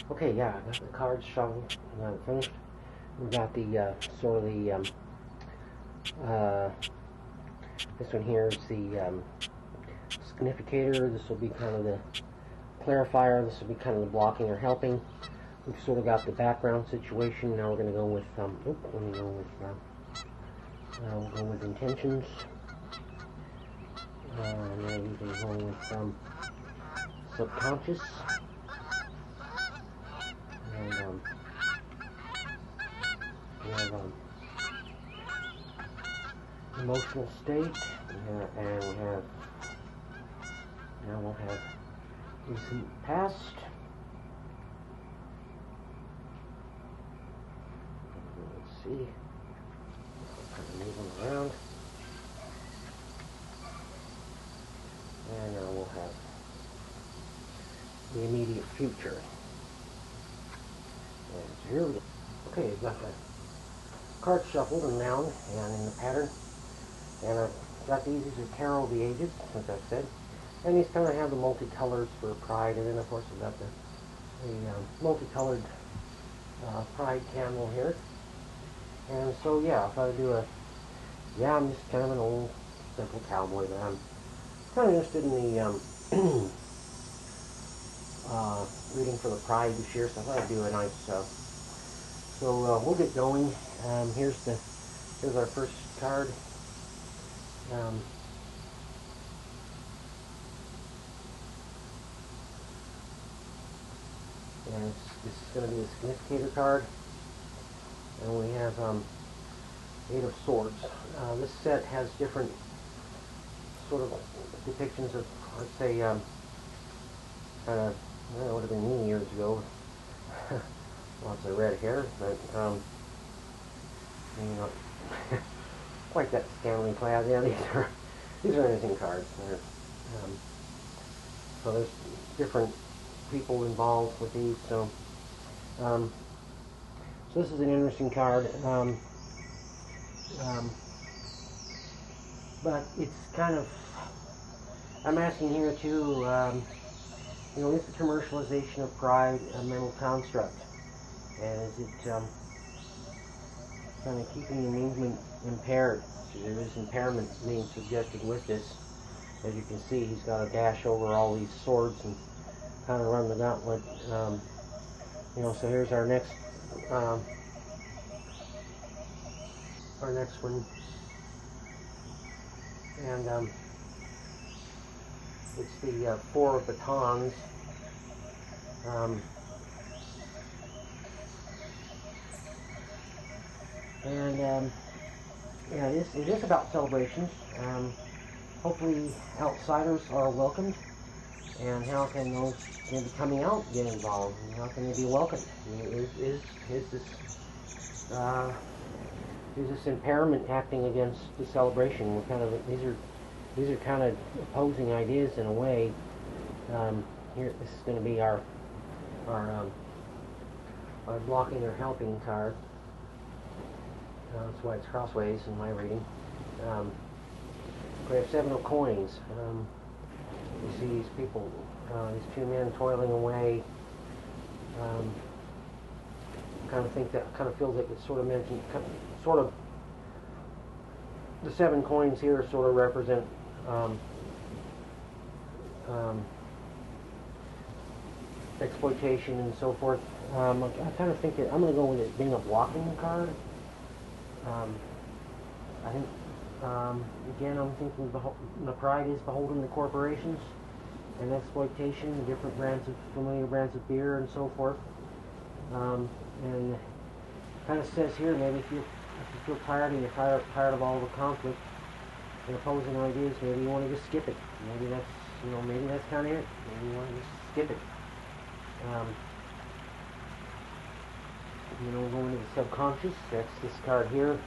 Okay, yeah, I got the cards shuffled. Got it finished. We got the sort of the this one here is the significator. This will be kind of the clarifier. This will be kind of the blocking or helping. We've sort of got the background situation. Now we're going to go with let me go with we'll go with intentions. And then we can go with subconscious. And we have emotional state, and we have now we'll have recent past. Let's see, kind of move them around, and now we'll have the immediate future. And so here we go. Okay, I've got the card shuffled and now and in the pattern, and I've got these are Tarot of the Ages, as I've said, and these kind of have the multicolors for pride, and then of course I've got the multicolored pride candle here. And so yeah, if I do I'm just kind of an old simple cowboy, but I'm kind of interested in the reading for the pride this year, so I thought I'd do a nice so we'll get going. Here's our first card. And this is going to be a significator card, and we have Eight of Swords. This set has different sort of depictions of, let's say, kind of, well, it would have been many years ago. Lots of red hair, but you know, quite that scantily clad. Yeah, these are innocent cards. So there's different people involved with these. So so this is an interesting card. But it's kind of, I'm asking here too, you know, is the commercialization of pride a mental construct? And is it kind of keeping the movement impaired? So there is impairment being suggested with this. As you can see, he's got a dash over all these swords and kind of run the gauntlet. You know, so here's our next one. And it's the Four of Batons. Yeah, it is about celebrations. Hopefully outsiders are welcomed, and how can those maybe coming out get involved, and how can they be welcomed? Is this impairment acting against the celebration? We're kind of, these are kind of opposing ideas in a way. Here, this is going to be our blocking or helping card. That's why it's crossways in my reading. We have Seven of Coins. You see these people, these two men toiling away. Kind of think that, kind of feels like it's sort of mentioned, sort of, the 7 coins here sort of represent exploitation and so forth. I kind of think that I'm going to go with it being a blocking card. I think, again, I'm thinking the pride is beholden to corporations and exploitation, different brands of, familiar brands of beer and so forth. And kind of says here, maybe if you feel tired and you're tired of all the conflict and opposing ideas, maybe you want to just skip it. Maybe that's, you know, maybe that's kind of it. Maybe you want to just skip it. You know, going to the subconscious, that's this card here.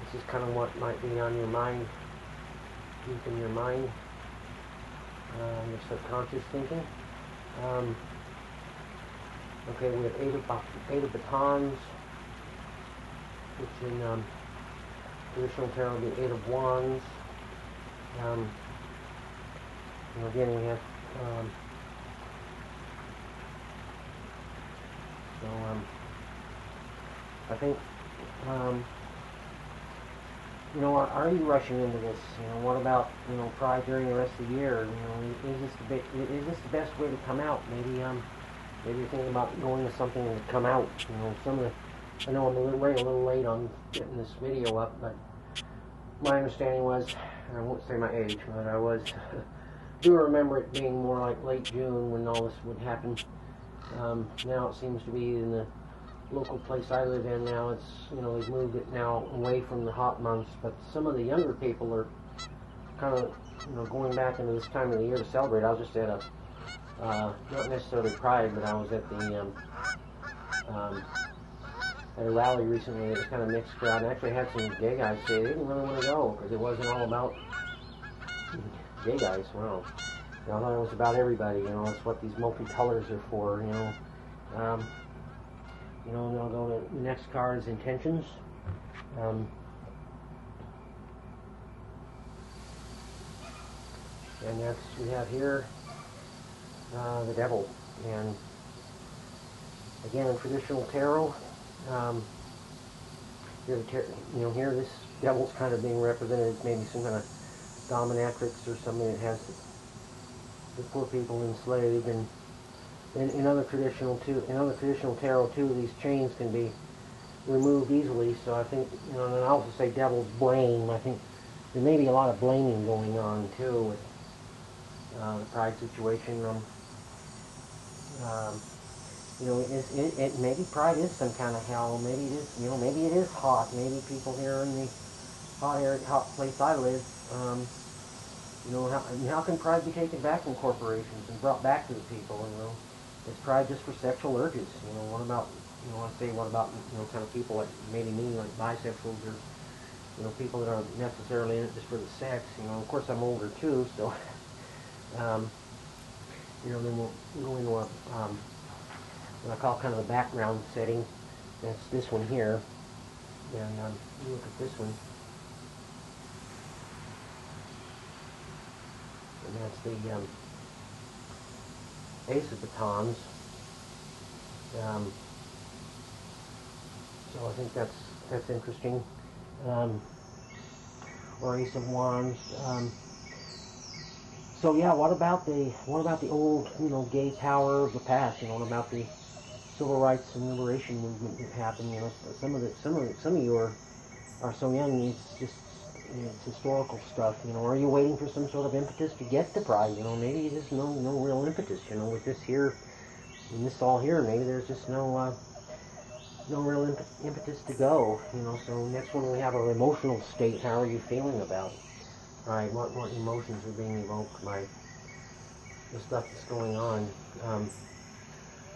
This is kind of what might be on your mind, deep in your mind, your subconscious thinking. Okay, we have eight of batons, which in traditional tarot would be 8 of wands. And again, we have So I think, you know, are you rushing into this? You know, what about, you know, Pride during the rest of the year? You know, is this the best way to come out? Maybe maybe you're thinking about going to something to come out. You know, some of the, I know I'm a little late on getting this video up, but my understanding was, I won't say my age, but I was, do remember it being more like late June when all this would happen. Now it seems to be in the local place I live in now, it's, you know, they've moved it now away from the hot months, but some of the younger people are kind of, you know, going back into this time of the year to celebrate. I was just at a, not necessarily Pride, but I was at the, at a rally recently. It was kind of mixed crowd, and actually had some gay guys say they didn't really want to go because it wasn't all about gay guys. Wow. You know, I thought it was about everybody. You know, it's what these multi-colors are for. You know, and I'll go to the next card is intentions. And next we have here the devil. And again, in traditional tarot, here this devil's kind of being represented as maybe some kind of dominatrix or something that has the poor people enslaved. And in other traditional tarot too, these chains can be removed easily. So I think, you know, and I also say devil's blame. I think there may be a lot of blaming going on too with the Pride situation. You know, maybe Pride is some kind of hell. Maybe it is, you know, maybe it is hot. Maybe people here in the hot place I live, you know, how can Pride be taken back from corporations and brought back to the people? You know, is Pride just for sexual urges? You know, what about, you know, what about, you know, kind of people like maybe me, like bisexuals, or, you know, people that aren't necessarily in it just for the sex? You know, of course I'm older too, so, you know, then we'll go into a, what I call kind of the background setting. That's this one here. And you look at this one. And that's the Ace of Batons. So I think that's interesting. Or Ace of Wands. So yeah, what about the old, you know, gay power of the past? You know, what about the civil rights and liberation movement that happened? You know, some of you are so young. It's just, you know, it's historical stuff. You know, are you waiting for some sort of impetus to get to Pride? You know, maybe there's no real impetus. You know, with this here, and this all here, maybe there's just no real impetus to go. You know, so next one we have our emotional state. How are you feeling about it? Right, what emotions are being evoked by the stuff that's going on?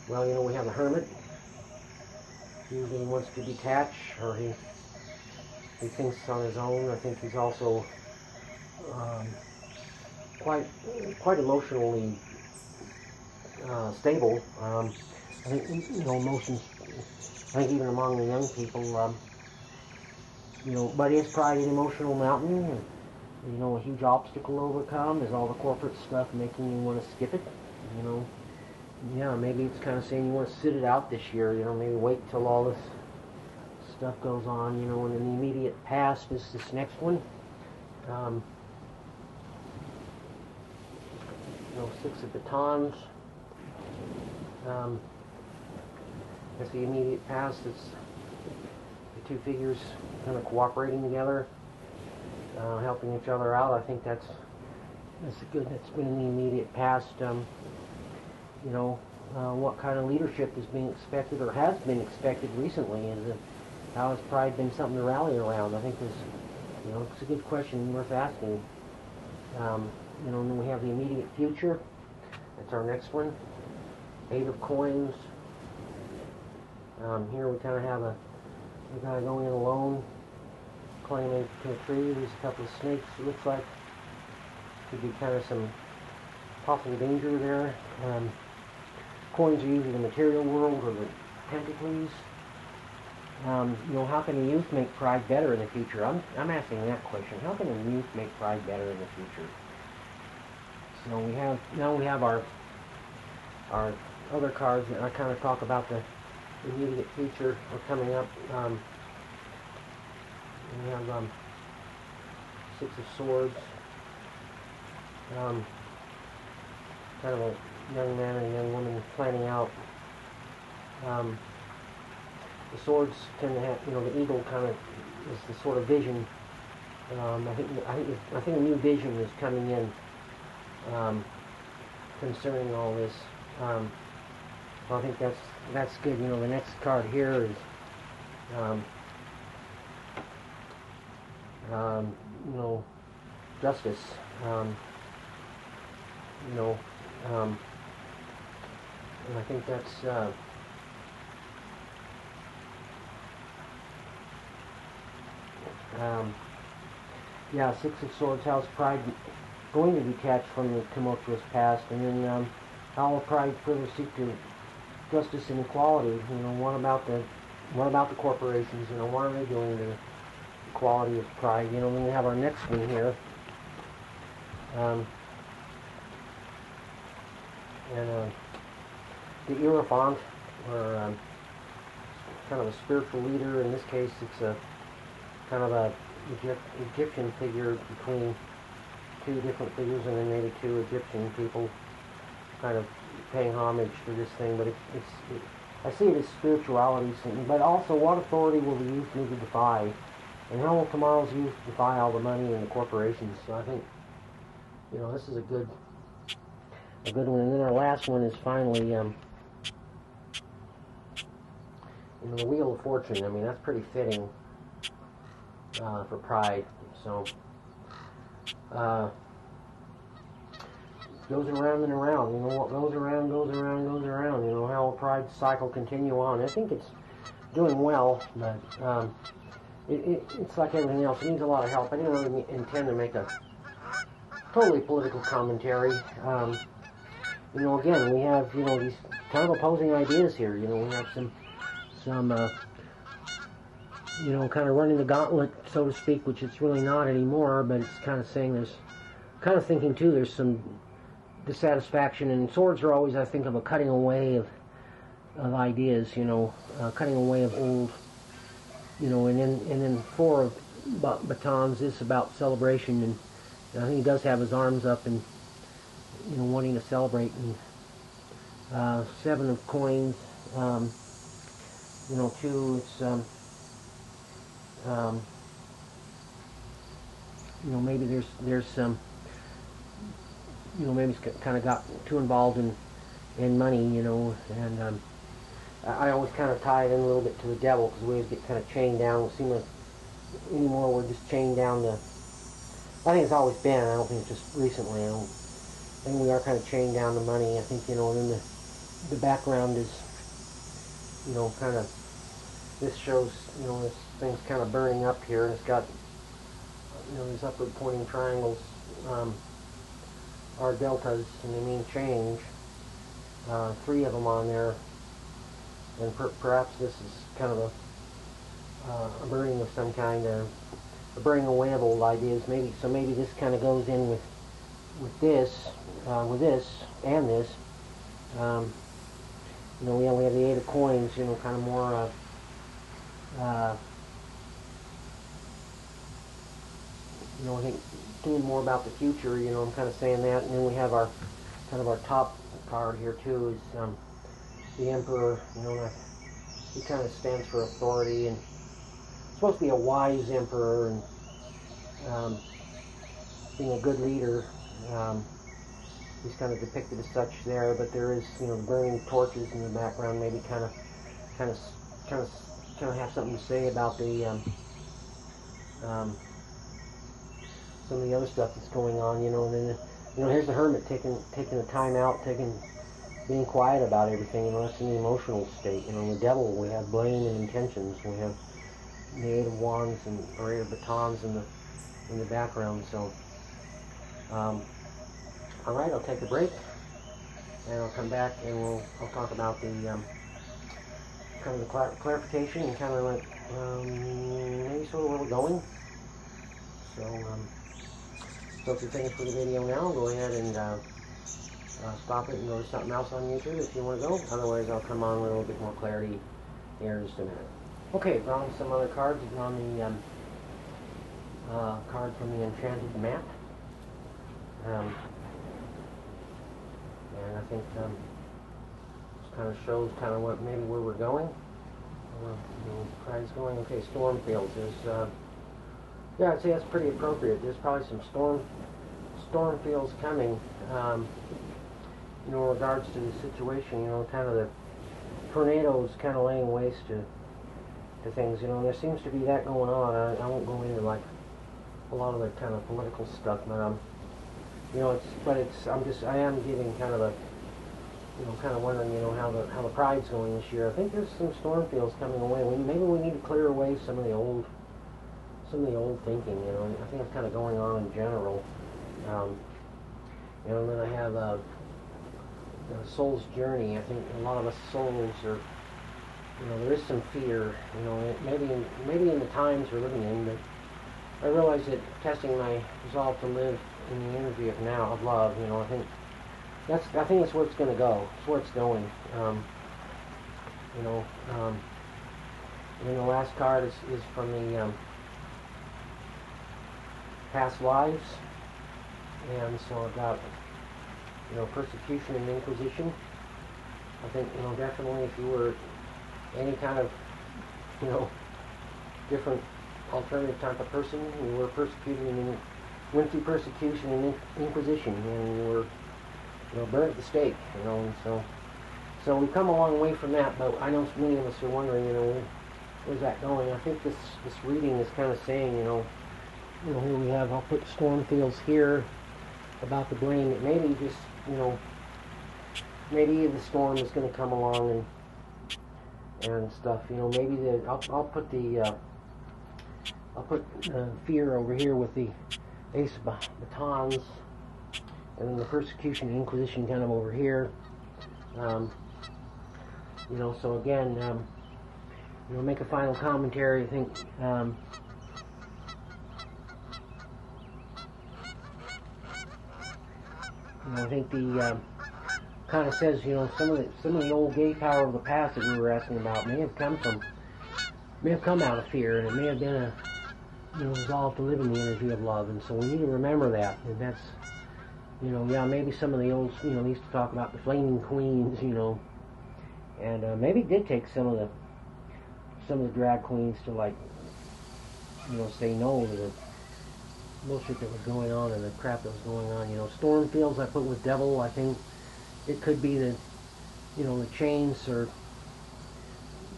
Well, you know, we have the Hermit. Usually he wants to detach, or he thinks on his own. I think he's also quite emotionally stable. I think, you know, emotions. I think even among the young people, you know, but is Pride an emotional mountain? You know, a huge obstacle to overcome? Is all the corporate stuff making you want to skip it? You know, yeah, maybe it's kind of saying you want to sit it out this year. You know, maybe wait till all this stuff goes on. You know, and in the immediate past is this next one. You know, Six of Batons. That's the immediate past. It's the two figures kind of cooperating together. Helping each other out. I think that's good. That's been in the immediate past. You know, what kind of leadership is being expected or has been expected recently? How has Pride been something to rally around? I think you know, it's a good question worth asking. You know, and then we have the immediate future. That's our next one. Eight of Coins. Here we kind of have a guy going in alone, climbing to a tree. There's a couple of snakes. It looks like could be kind of some possible danger there. Coins are usually the material world or the pentacles. You know, how can the youth make Pride better in the future? I'm asking that question. How can the youth make Pride better in the future? So we have our other cards that I kind of talk about the immediate future or coming up. We have Six of Swords. Kind of a young man and a young woman planning out. The swords tend to have, the eagle kind of is the sort of vision. I think a new vision is coming in concerning all this. Well, I think that's good. The next card here is justice. And I think that's yeah, Six of Swords. How's pride going to detach from the tumultuous past, and then how will pride further seek to justice and equality? What about the corporations? What are they doing to the quality of pride? Then we have our next one here. And the Hierophant, or kind of a spiritual leader. In this case, it's a kind of a Egyptian figure between two different figures, and then maybe two Egyptian people kind of paying homage to this thing. But I see it as spirituality, but also what authority will the youth need to defy, and how will tomorrow's youth defy all the money and the corporations? So I think this is a good one. And then our last one is finally the Wheel of Fortune. I mean, that's pretty fitting for pride. So goes around and around. What goes around goes around goes around. How will pride's cycle continue on? I think it's doing well, but it's like everything else. It needs a lot of help. I didn't really intend to make a totally political commentary. Again, we have these kind of opposing ideas here. We have some kind of running the gauntlet, so to speak, which it's really not anymore, but it's kind of saying thinking too, there's some dissatisfaction, and swords are always, I think, of a cutting away of ideas, cutting away of old, and then Four of Batons is about celebration, and I think he does have his arms up and, wanting to celebrate, and Seven of Coins, too, it's, maybe there's some, maybe it's kind of got too involved in money, and I always kind of tie it in a little bit to the devil, because we always get kind of chained down. It seems like anymore we're just chained down to, I think it's always been, I don't think it's just recently, I think we are kind of chained down to money. I think, and then the background is, kind of, this shows, this thing's kind of burning up here, and it's got, these upward pointing triangles are deltas, and they mean change. 3 of them on there, and perhaps this is kind of a burning of some kind, a burning away of old ideas. Maybe this kind of goes in with this and this. We only have the 8 of Coins, kind of more I think doing more about the future, I'm kind of saying that. And then we have our top card here too, is the Emperor. He kind of stands for authority, and supposed to be a wise emperor, and being a good leader. He's kind of depicted as such there, but there is, burning torches in the background, maybe kind of have something to say about the some of the other stuff that's going on, and then here's the Hermit taking the time out, being quiet about everything. That's an emotional state. The Devil, we have blame and intentions. We have the 8 of Wands or 8 of Batons in the background. So, all right, I'll take a break, and I'll come back, and I'll talk about the kind of the clarification, and kind of like maybe sort of where we're going. So if you're finished with the video now, go ahead and stop it and go to something else on YouTube if you want to go. Otherwise, I'll come on with a little bit more clarity here in just a minute. Okay, drawn some other cards. Drawn the card from the Enchanted Map. And I think this kind of shows kind of what maybe where we're going. Where the pride's going. Okay, Stormfields is yeah, I'd say that's pretty appropriate. There's probably some storm fields coming. You know, in regards to the situation, you know, kind of the tornadoes kind of laying waste to things, you know, and there seems to be that going on. I won't go into like a lot of the kind of political stuff, but you know, I am giving kind of a, you know, kind of wondering, you know, how the pride's going this year. I think there's some storm fields coming away. Maybe we need to clear away some of the old thinking, you know. I think it's kind of going on in general. You know, and then I have the soul's journey. I think a lot of us souls are, you know, there is some fear, you know, maybe in the times we're living in, but I realize that testing my resolve to live in the energy of now, of love, you know, I think that's where it's going to go. It's where it's going. You know, and then the last card is from the past lives, and so I've got, you know, persecution and inquisition. I think, you know, definitely if you were any kind of, you know, different alternative type of person, you were persecuted and went through persecution and inquisition, and you were, you know, burned at the stake, you know, and so we've come a long way from that, but I know many of us are wondering, you know, where's that going? I think this reading is kind of saying, you know, here we have, I'll put Stormfields here about the blame. It maybe just, you know, maybe the storm is going to come along and stuff, you know, maybe I'll put fear over here with the Ace of Batons, and then the persecution and inquisition kind of over here. You know, so again, you know, make a final commentary. I think, you know, I think the kind of says, you know, some of the old gay power of the past that we were asking about may have come out of fear, and it may have been a, you know, resolve to live in the energy of love, and so we need to remember that. And that's, you know, yeah, maybe some of the old, you know, they used to talk about the flaming queens, you know, and maybe it did take some of the drag queens to, like, you know, say no to the bullshit that was going on and the crap that was going on. You know, Stormfields I put with devil. I think it could be the, you know, the chains, or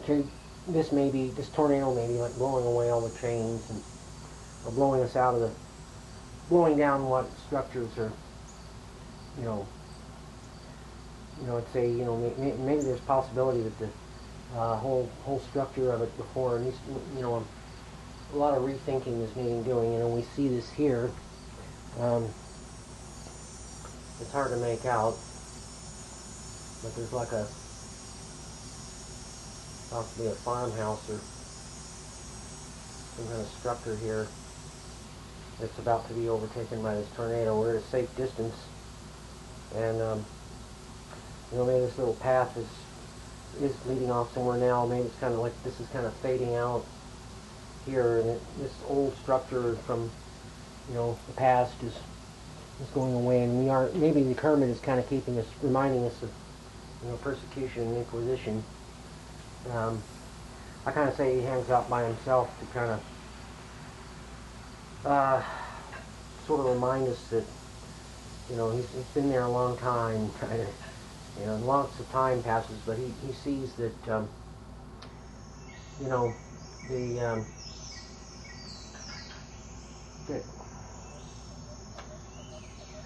this tornado may be like blowing away all the chains, and or blowing down what structures are, you know, I'd say, you know, maybe there's possibility that the whole structure of it before, at least, you know, a lot of rethinking is needing doing. You know, we see this here. It's hard to make out, but there's like possibly a farmhouse or some kind of structure here that's about to be overtaken by this tornado. We're at a safe distance, and you know, maybe this little path is leading off somewhere now. Maybe it's kind of like this is kind of fading out here, and this old structure from, you know, the past is going away, and maybe the Kermit is kind of reminding us of, you know, persecution and inquisition. I kind of say he hangs out by himself to kind of sort of remind us that, you know, he's been there a long time, kind of, you know, lots of time passes, but he sees that, you know, the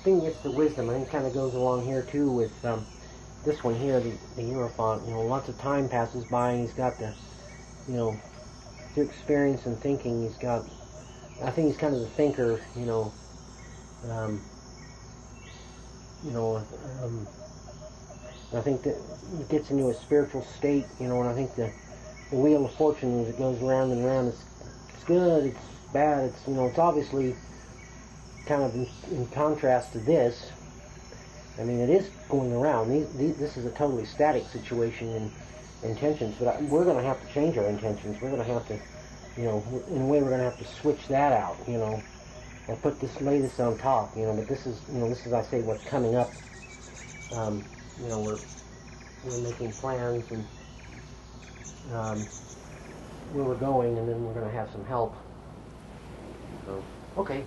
thing gets the wisdom. I think it kind of goes along here too with this one here, the Hierophant. You know, lots of time passes by, and he's got the, you know, through experience and thinking, he's got, I think he's kind of the thinker, you know, I think that it gets into a spiritual state, you know, and I think the wheel of fortune, as it goes round and round, it's good, it's bad, it's, you know, it's obviously kind of in contrast to this. I mean, it is going around. This is a totally static situation, and intentions, but we're going to have to change our intentions. We're going to have to, you know, in a way we're going to have to switch that out, you know, and lay this on top, you know. But this is, you know, this is, I say, what's coming up. You know, we're making plans and where we're going, and then we're going to have some help. So, okay.